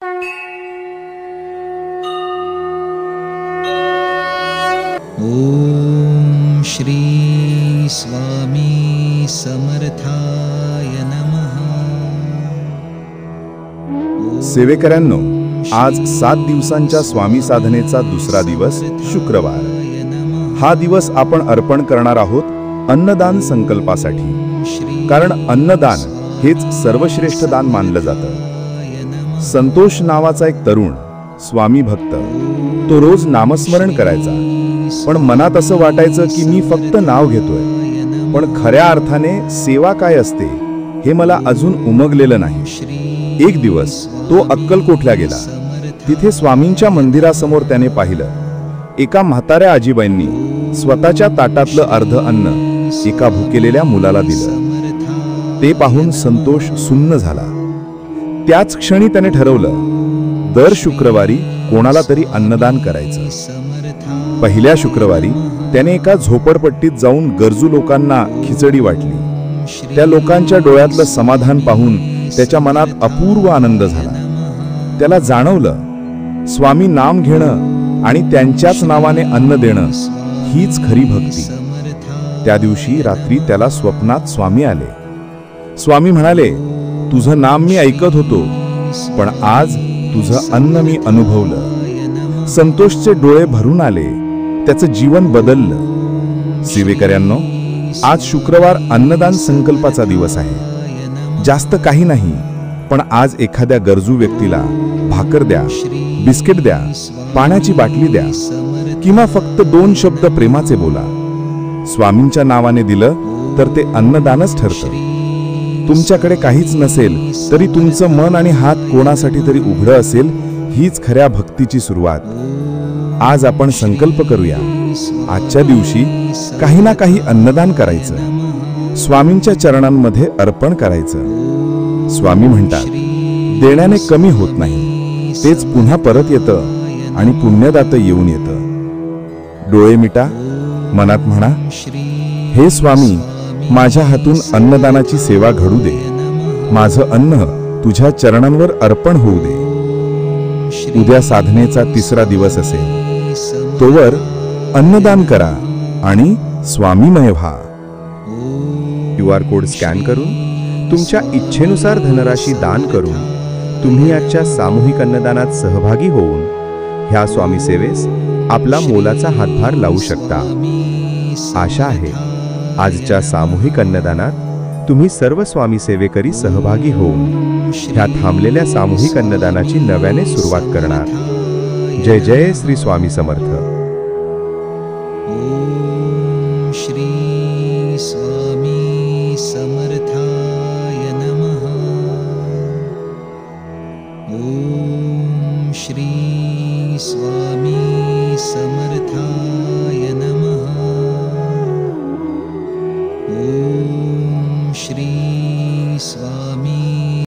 ओम श्री स्वामी समर्थाय नमः। सेवेकऱ्यांनो, आज 7 दिवसांच्या स्वामी साधनेचा दुसरा दिवस शुक्रवार. हा दिवस आपण अर्पण करणार आहोत अन्नदान संकल्पासाठी, कारण अन्नदान हेच सर्वश्रेष्ठ दान मानलं जातं. संतोष नावाचा एक तरुण स्वामी भक्त, तो रोज नामस्मरण करायचा, पण मनात असं वाटायचं की मी फक्त नाव घेतोय, पण खऱ्या अर्थाने सेवा काय असते हे मला अजून उमगलेलं नाही. एक दिवस तो अक्कलकोटला गेला. तिथे स्वामींच्या मंदिरासमोर त्याने पाहिलं, एका म्हाताऱ्या आजीबाईंनी स्वतःच्या ताटातलं अर्ध अन्न एका भुकेलेल्या मुलाला दिलं. ते पाहून संतोष सुन्न झाला. त्याच क्षणी त्याने ठरवलं, दर शुक्रवारी कोणाला तरी अन्नदान करायचं. पहिल्या शुक्रवारी त्याने एका झोपडपट्टीत जाऊन गरजू लोकांना खिचडी वाटली. त्या लोकांच्या डोळ्यातलं समाधान पाहून त्याच्या मनात अपूर्व आनंद झाला. त्याला जाणवलं, स्वामी नाम घेणं आणि त्यांच्याच नावाने अन्न देणं हीच खरी भक्ती. त्या दिवशी रात्री त्याला स्वप्नात स्वामी आले. स्वामी म्हणाले, तुझं नाम मी ऐकत होतो, पण आज तुझं अन्न मी अनुभवलं. संतोषचे डोळे भरून आले. त्याचं जीवन बदललं. सेवेकऱ्यांनो, आज शुक्रवार अन्नदान संकल्पाचा दिवस आहे. जास्त काही नाही, पण आज एखाद्या गरजू व्यक्तीला भाकर द्या, बिस्किट द्या, पाण्याची बाटली द्या, किंवा फक्त 2 शब्द प्रेमाचे बोला. स्वामींच्या नावाने दिलं तर ते अन्नदानच ठरतं. तुमच्याकडे काहीच नसेल तरी तुमचं मन आणि हात कोणासाठी तरी उघडं असेल, हीच खऱ्या भक्तीची सुरुवात. आज आपण संकल्प करूया, आजच्या दिवशी काही ना काही अन्नदान करायचं, स्वामींच्या चरणांमध्ये अर्पण करायचं. स्वामी म्हणतात, देण्याने कमी होत नाही, तेच पुन्हा परत येतं आणि पुण्यदात येऊन येतं. डोळे मिटा, मनात म्हणा, हे स्वामी, माझ्या हातून अन्नदानाची सेवा घडू दे. माझं अन्न तुझ्या चरणांवर अर्पण होऊ दे. उद्या साधनेचा 3रा दिवस असेल. तोवर अन्नदान करा आणि स्वामीमय व्हा. QR कोड स्कॅन करून तुमच्या इच्छेनुसार धनराशी दान करून तुम्ही आजच्या सामूहिक अन्नदानात सहभागी होऊन ह्या स्वामी सेवेस आपला मोलाचा हातभार लावू शकता. आशा आहे आजच्या सामूहिक अन्नदानात तुम्ही सर्व स्वामी सेवेकरी सहभागी होऊन ह्या थांबलेल्या सामूहिक अन्नदानाची नव्याने सुरुवात करणार. जय जय श्री स्वामी समर्थ. ओम श्री स्वामी समर्थाय नमः. ओम श्री स्वामी